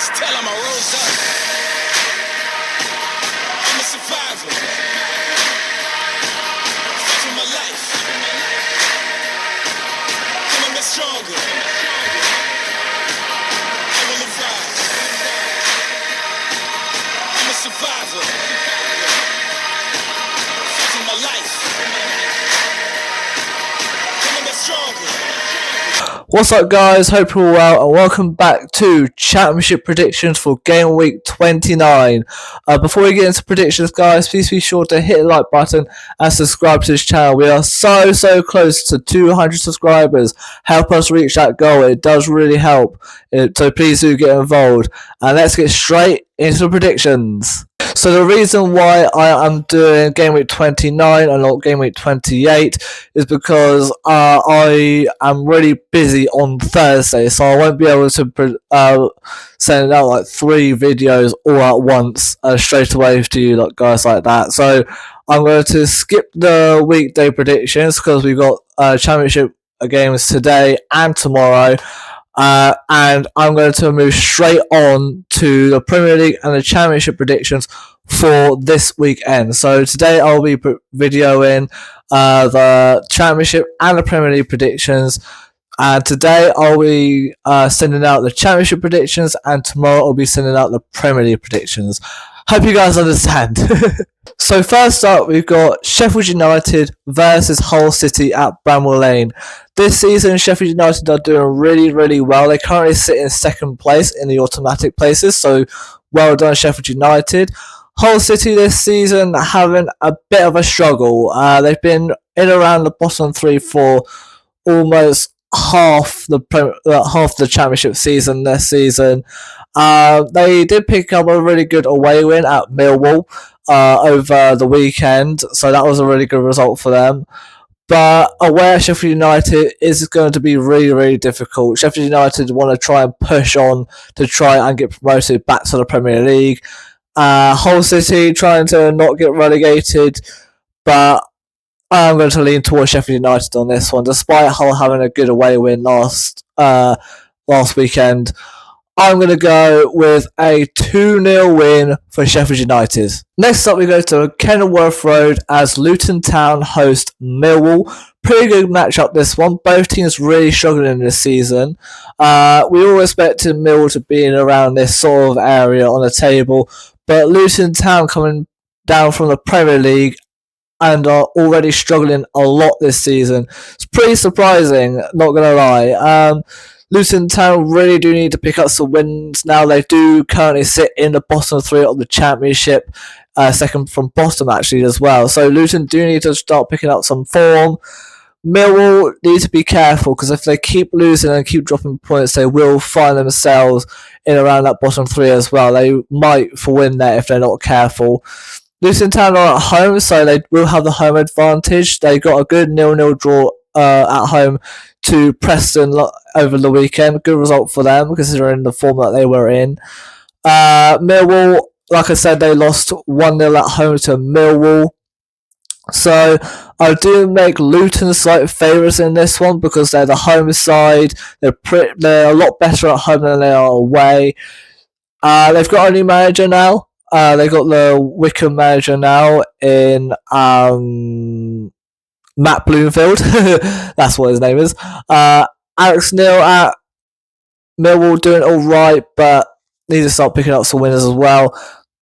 just tell him I rose up. I'm a survivor. Fight for my life. Coming back stronger. I will rise. I'm a survivor. Fight for my life. Coming back stronger. What's up, guys? Hope you're all well, and welcome back to Championship predictions for game week 29. Before we get into predictions, guys, please be sure to hit the like button and subscribe to this channel. We are so close to 200 subscribers. Help us reach that goal. It does really help. So please do get involved. And let's get straight into the predictions. So the reason why I am doing game week 29 and not game week 28 is because I am really busy on Thursday, so I won't be able to send out like 3 videos all at once straight away to you guys like that. So I'm going to skip the weekday predictions because we've got championship games today and tomorrow. And I'm going to move straight on to the Premier League and the Championship predictions for this weekend. So today I'll be videoing the Championship and the Premier League predictions. And today I'll be sending out the Championship predictions, and tomorrow I'll be sending out the Premier League predictions. Hope you guys understand. So first up, we've got Sheffield United versus Hull City at Bramall Lane. This season, Sheffield United are doing really well. They currently sit in second place in the automatic places, so well done, Sheffield United. Hull City this season having a bit of a struggle. They've been in around the bottom 3 for almost half the championship season this season. They did pick up a really good away win at Millwall over the weekend, so that was a really good result for them. But away at Sheffield United is going to be really difficult. Sheffield United want to try and push on to try and get promoted back to the Premier League. Hull City trying to not get relegated, but I'm going to lean towards Sheffield United on this one, despite Hull having a good away win last weekend. I'm going to go with a 2-0 win for Sheffield United. Next up, we go to Kenilworth Road as Luton Town host Millwall. Pretty good matchup, this one. Both teams really struggling this season. We all expected Millwall to be in around this sort of area on the table, but Luton Town coming down from the Premier League and are already struggling a lot this season. It's pretty surprising, not going to lie. Luton Town really do need to pick up some wins now. They do currently sit in the bottom 3 of the Championship, second from bottom actually as well. So Luton do need to start picking up some form. Millwall need to be careful because if they keep losing and keep dropping points, they will find themselves in around that bottom 3 as well. They might win there if they're not careful. Luton Town are at home, so they will have the home advantage. They got a good 0-0 draw at home to Preston over the weekend. Good result for them considering the form that they were in. Millwall, like I said, they lost 1-0 at home to Millwall. So I do make Luton slight favourites in this one because they're the home side. They're a lot better at home than they are away. They've got a new manager now. They got the Wickham manager now in Matt Bloomfield. That's what his name is. Alex Neil at Millwall doing all right, but need to start picking up some winners as well.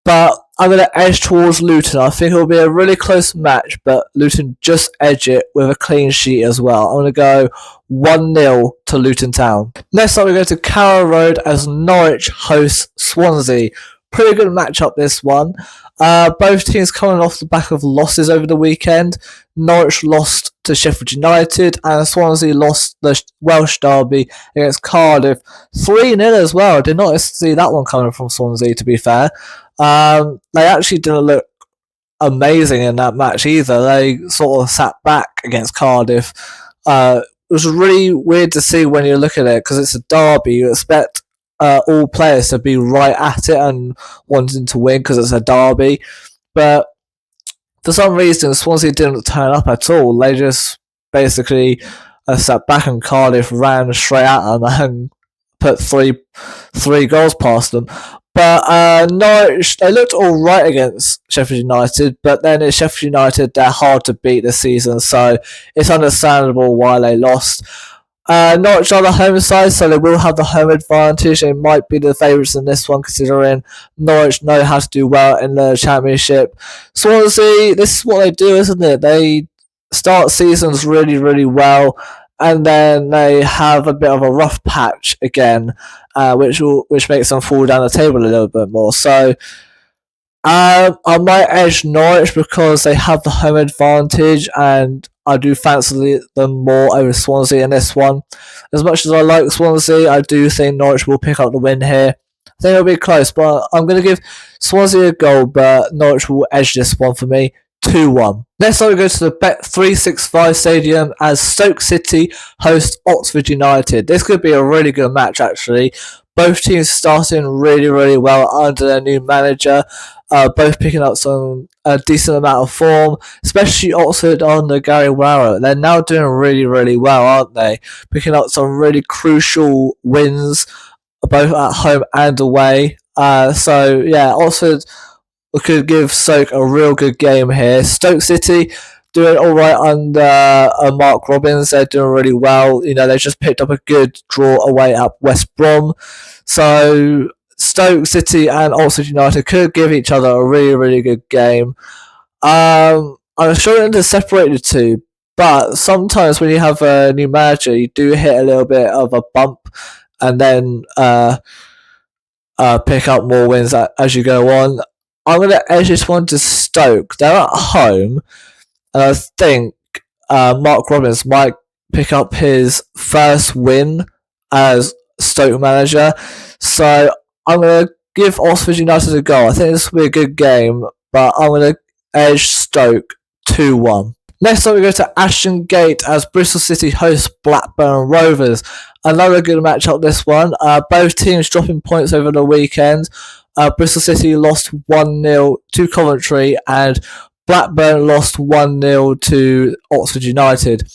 But I'm going to edge towards Luton. I think it will be a really close match, but Luton just edge it with a clean sheet as well. I'm going to go 1-0 to Luton Town. Next up, we go to Carrow Road as Norwich hosts Swansea. Pretty good matchup, this one. Both teams coming off the back of losses over the weekend. Norwich lost to Sheffield United and Swansea lost the Welsh derby against Cardiff 3-0 as well. I did not see that one coming from Swansea, to be fair. They actually didn't look amazing in that match either. They sort of sat back against Cardiff. It was really weird to see when you look at it because it's a derby. You expect all players to be right at it and wanting to win because it's a derby. But for some reason, Swansea didn't turn up at all. They just basically sat back and Cardiff ran straight at them and put three goals past them. But Norwich, they looked all right against Sheffield United, but then it's Sheffield United, they're hard to beat this season, so it's understandable why they lost. Norwich are the home side, so they will have the home advantage. They might be the favourites in this one, considering Norwich know how to do well in the Championship. Swansea, this is what they do, isn't it? They start seasons really, really well, and then they have a bit of a rough patch again, which makes them fall down the table a little bit more. So I might edge Norwich because they have the home advantage, and I do fancy them more over Swansea in this one. As much as I like Swansea, I do think Norwich will pick up the win here. I think it'll be close, but I'm going to give Swansea a goal, but Norwich will edge this one for me. 2-1. Next up we go to the Bet365 Stadium as Stoke City host Oxford United. This could be a really good match actually. Both teams starting really, really well under their new manager. Both picking up a decent amount of form, especially Oxford under Gary Warrow. They're now doing really, really well, aren't they? Picking up some really crucial wins, both at home and away. So yeah, Oxford could give Stoke a real good game here. Stoke City doing all right under Mark Robins. They're doing really well. You know, they just picked up a good draw away at West Brom. So Stoke City and Oxford United could give each other a really, really good game. I'm struggling to separate the two, but sometimes when you have a new manager, you do hit a little bit of a bump and then pick up more wins as you go on. I'm going to edge this one to Stoke. They're at home, and I think Mark Robins might pick up his first win as Stoke manager. So I'm going to give Oxford United a goal. I think this will be a good game, but I'm going to edge Stoke 2-1. Next up we go to Ashton Gate as Bristol City host Blackburn Rovers. Another good matchup this one. Both teams dropping points over the weekend. Bristol City lost 1-0 to Coventry and Blackburn lost 1-0 to Oxford United.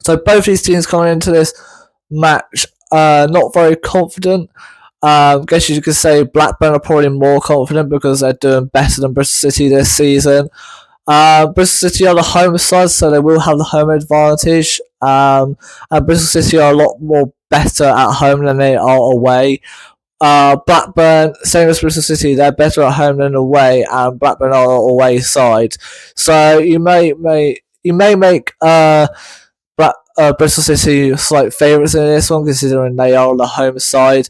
So both these teams coming into this match not very confident. Guess you could say Blackburn are probably more confident because they're doing better than Bristol City this season. Bristol City are the home side, so they will have the home advantage. And Bristol City are a lot more better at home than they are away. Blackburn, same as Bristol City, they're better at home than away, and Blackburn are away side. So you may make Bristol City slight favourites in this one, considering they are on the home side.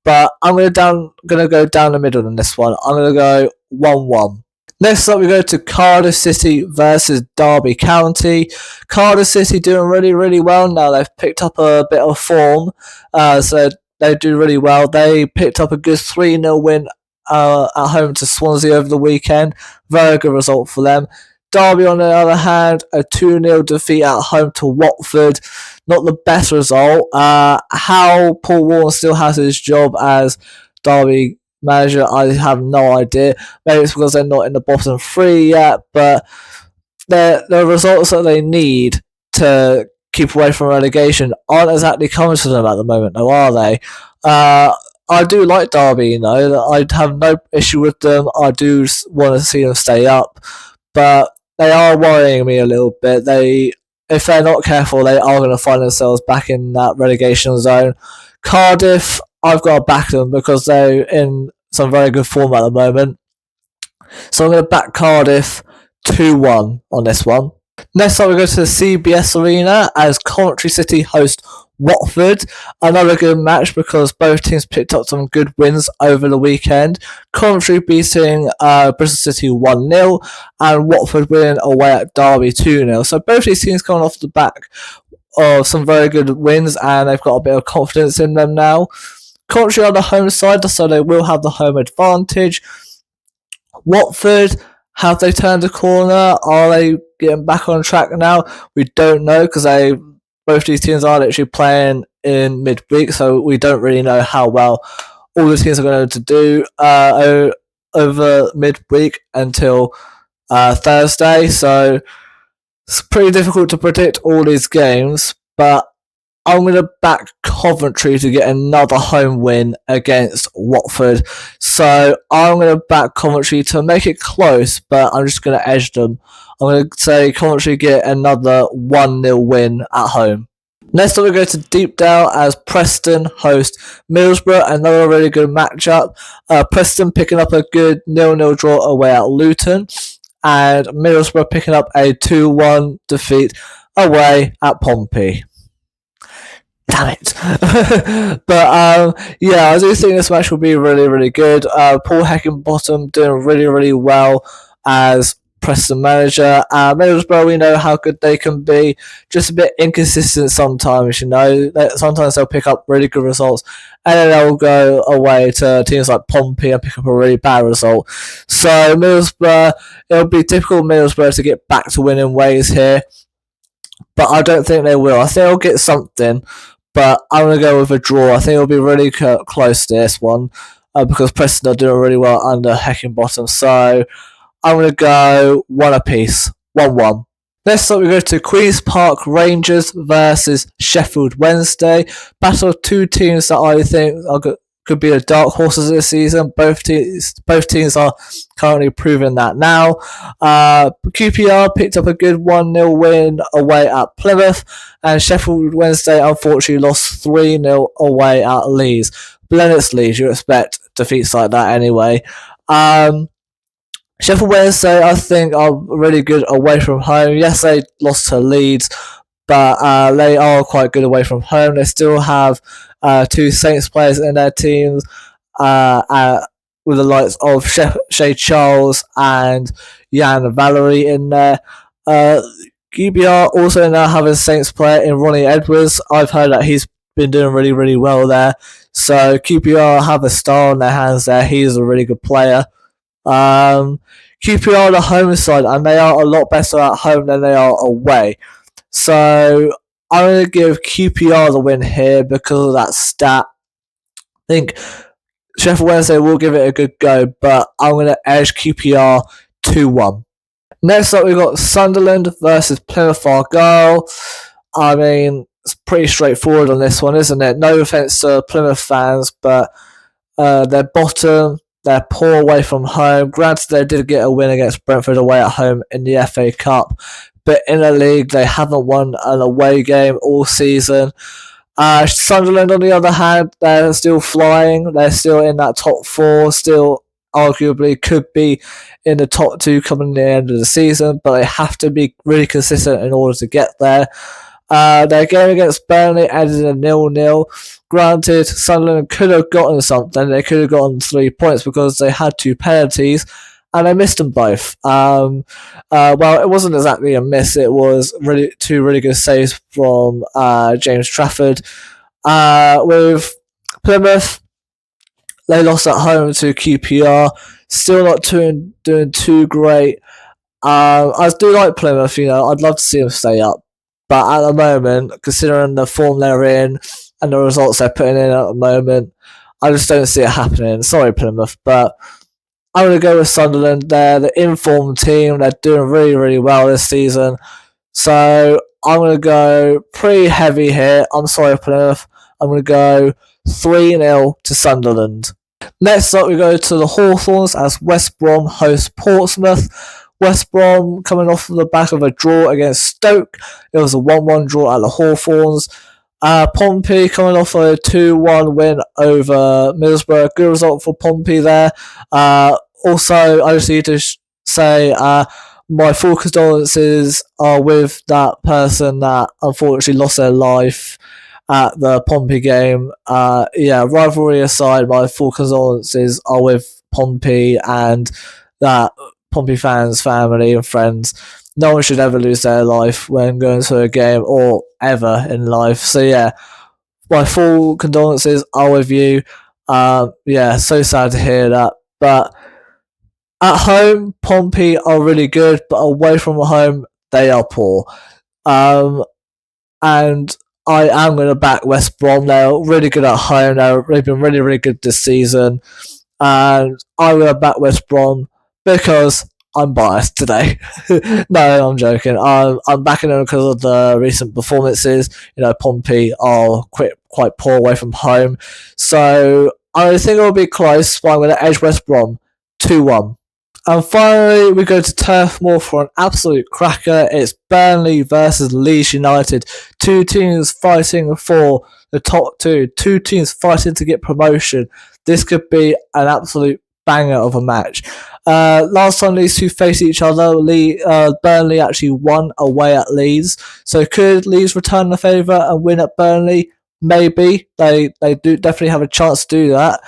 But I'm gonna go down the middle in this one. I'm gonna go 1-1. Next up, we go to Cardiff City versus Derby County. Cardiff City doing really, really well now. They've picked up a bit of form, so they do really well. They picked up a good 3-0 win at home to Swansea over the weekend. Very good result for them. Derby, on the other hand, a 2-0 defeat at home to Watford. Not the best result. How Paul Warren still has his job as Derby manager, I have no idea. Maybe it's because they're not in the bottom three yet, but the results that they need to keep away from relegation aren't exactly coming to them at the moment, though, are they? I do like Derby, you know. I have no issue with them. I do want to see them stay up, but they are worrying me a little bit. If they're not careful, they are going to find themselves back in that relegation zone. Cardiff, I've got to back them because they're in some very good form at the moment. So I'm going to back Cardiff 2-1 on this one. Next up we go to the CBS Arena as Coventry City host Watford. Another good match because both teams picked up some good wins over the weekend. Coventry beating Bristol City 1-0 and Watford winning away at Derby 2-0. So both these teams coming off the back of some very good wins and they've got a bit of confidence in them now. Coventry on the home side, so they will have the home advantage. Watford, have they turned a corner? Are they getting back on track now? We don't know because both these teams are literally playing in midweek, so we don't really know how well all the teams are going to do over midweek until Thursday. So it's pretty difficult to predict all these games, but I'm going to back Coventry to get another home win against Watford. So I'm going to back Coventry to make it close, but I'm just going to edge them. I'm going to say Coventry get another 1-0 win at home. Next up, we go to Deepdale as Preston host Middlesbrough, another really good matchup. Preston picking up a good 0-0 draw away at Luton, and Middlesbrough picking up a 2-1 defeat away at Pompey. Damn it. But yeah, I do think this match will be really, really good. Paul Heckingbottom doing really, really well as Preston manager. Middlesbrough, we know how good they can be. Just a bit inconsistent sometimes, you know. Sometimes they'll pick up really good results and then they'll go away to teams like Pompey and pick up a really bad result. So Middlesbrough, it'll be typical Middlesbrough to get back to winning ways here. But I don't think they will. I think they'll get something, but I'm going to go with a draw. I think it'll be really close to this one because Preston are doing really well under Heckingbottom. So I'm going to go 1 apiece, 1-1. Next up, we go to Queen's Park Rangers versus Sheffield Wednesday. Battle of two teams that I think could be the dark horses this season. Both teams are currently proving that now. QPR picked up a good 1-0 win away at Plymouth, and Sheffield Wednesday unfortunately lost 3-0 away at Leeds. Blended Leeds, you expect defeats like that anyway. Sheffield Wednesday, I think, are really good away from home. Yes, they lost to Leeds, but they are quite good away from home. They still have two Saints players in their teams, with the likes of Shay Charles and Jan Valerie in there. QPR also now have a Saints player in Ronnie Edwards. I've heard that he's been doing really, really well there. So QPR have a star on their hands there. He's a really good player. QPR are the home side, and they are a lot better at home than they are away. So I'm going to give QPR the win here because of that stat. I think Sheffield Wednesday will give it a good go, but I'm going to edge QPR 2-1. Next up, we've got Sunderland versus Plymouth Argyle. I mean, it's pretty straightforward on this one, isn't it? No offence to Plymouth fans, but they're bottom. They're poor away from home. Granted, they did get a win against Brentford away at home in the FA Cup, but in the league, they haven't won an away game all season. Sunderland, on the other hand, they're still flying. They're still in that top 4, still arguably could be in the top 2 coming to the end of the season, but they have to be really consistent in order to get there. Their game against Burnley ended in 0-0. Granted, Sunderland could have gotten something. They could have gotten 3 points because they had 2 penalties, and they missed them both. Well, it wasn't exactly a miss. It was really 2 really good saves from James Trafford. With Plymouth, they lost at home to QPR. Still not doing too great. I do like Plymouth. You know, I'd love to see them stay up. But at the moment, considering the form they're in and the results they're putting in at the moment, I just don't see it happening. Sorry, Plymouth, but I'm going to go with Sunderland. They're the informed team. They're doing really, really well this season. So I'm going to go pretty heavy here. I'm sorry, Plymouth. I'm going to go 3-0 to Sunderland. Next up, we go to the Hawthorns as West Brom host Portsmouth. West Brom coming off the back of a draw against Stoke. It was a 1-1 draw at the Hawthorns. Pompey coming off a 2-1 win over Middlesbrough. Good result for Pompey there. Also, I just need to say my full condolences are with that person that unfortunately lost their life at the Pompey game. Rivalry aside, my full condolences are with Pompey and that Pompey fans, family and friends. No one should ever lose their life when going to a game or ever in life. So yeah, my full condolences are with you. So sad to hear that. But at home, Pompey are really good, but away from home, they are poor. And I am going to back West Brom. They're really good at home. They've been really, really good this season. And I'm going to back West Brom because I'm biased today. No, I'm joking. I'm backing them because of the recent performances. Pompey are quite poor away from home. So I think it will be close, but I'm going to edge West Brom 2-1. And finally, we go to Turf Moor for an absolute cracker. It's Burnley versus Leeds United. Two teams fighting for the top two teams fighting to get promotion. This could be an absolute banger of a match. Last time these two faced each other, Burnley actually won away at Leeds. So could Leeds return the favour and win at Burnley? Maybe. They do definitely have a chance to do that.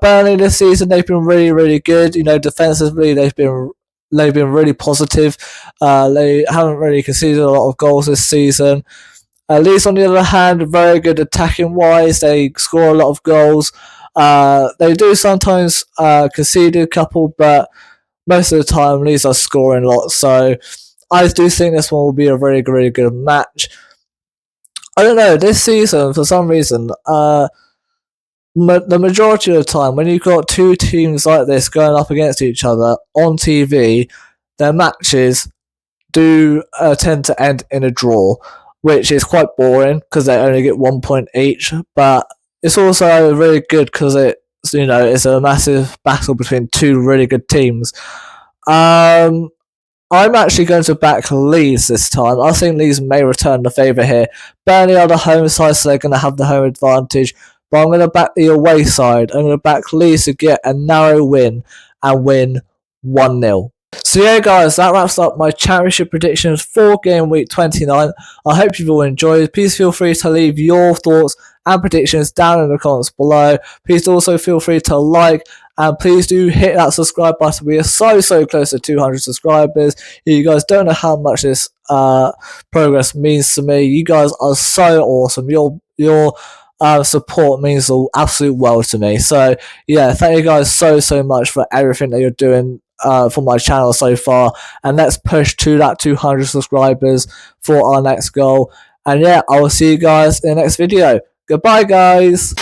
Burnley this season, they've been really, really good. Defensively, they've been really positive. They haven't really conceded a lot of goals this season. Leeds, on the other hand, very good attacking wise. They score a lot of goals. They do sometimes concede a couple, but most of the time, Leeds are scoring lots. So I do think this one will be a really, really good match. I don't know, this season, for some reason, the majority of the time, when you've got two teams like this going up against each other on TV, their matches do tend to end in a draw, which is quite boring because they only get 1 point each, but it's also really good because it's a massive battle between two really good teams. I'm actually going to back Leeds this time. I think Leeds may return the favour here. Burnley are the home side, so they're going to have the home advantage. But I'm going to back the away side. I'm going to back Leeds to get a narrow win and win 1-0. So yeah, guys, that wraps up my championship predictions for game week 29. I hope you've all enjoyed. Please feel free to leave your thoughts and predictions down in the comments below. Please also feel free to like, and please do hit that subscribe button. We are so close to 200 subscribers. You guys don't know how much this progress means to me. You guys are so awesome. Your support means the absolute world to me. So yeah, thank you guys so much for everything that you're doing for my channel so far, and let's push to that 200 subscribers for our next goal. And yeah, I will see you guys in the next video. Goodbye, guys.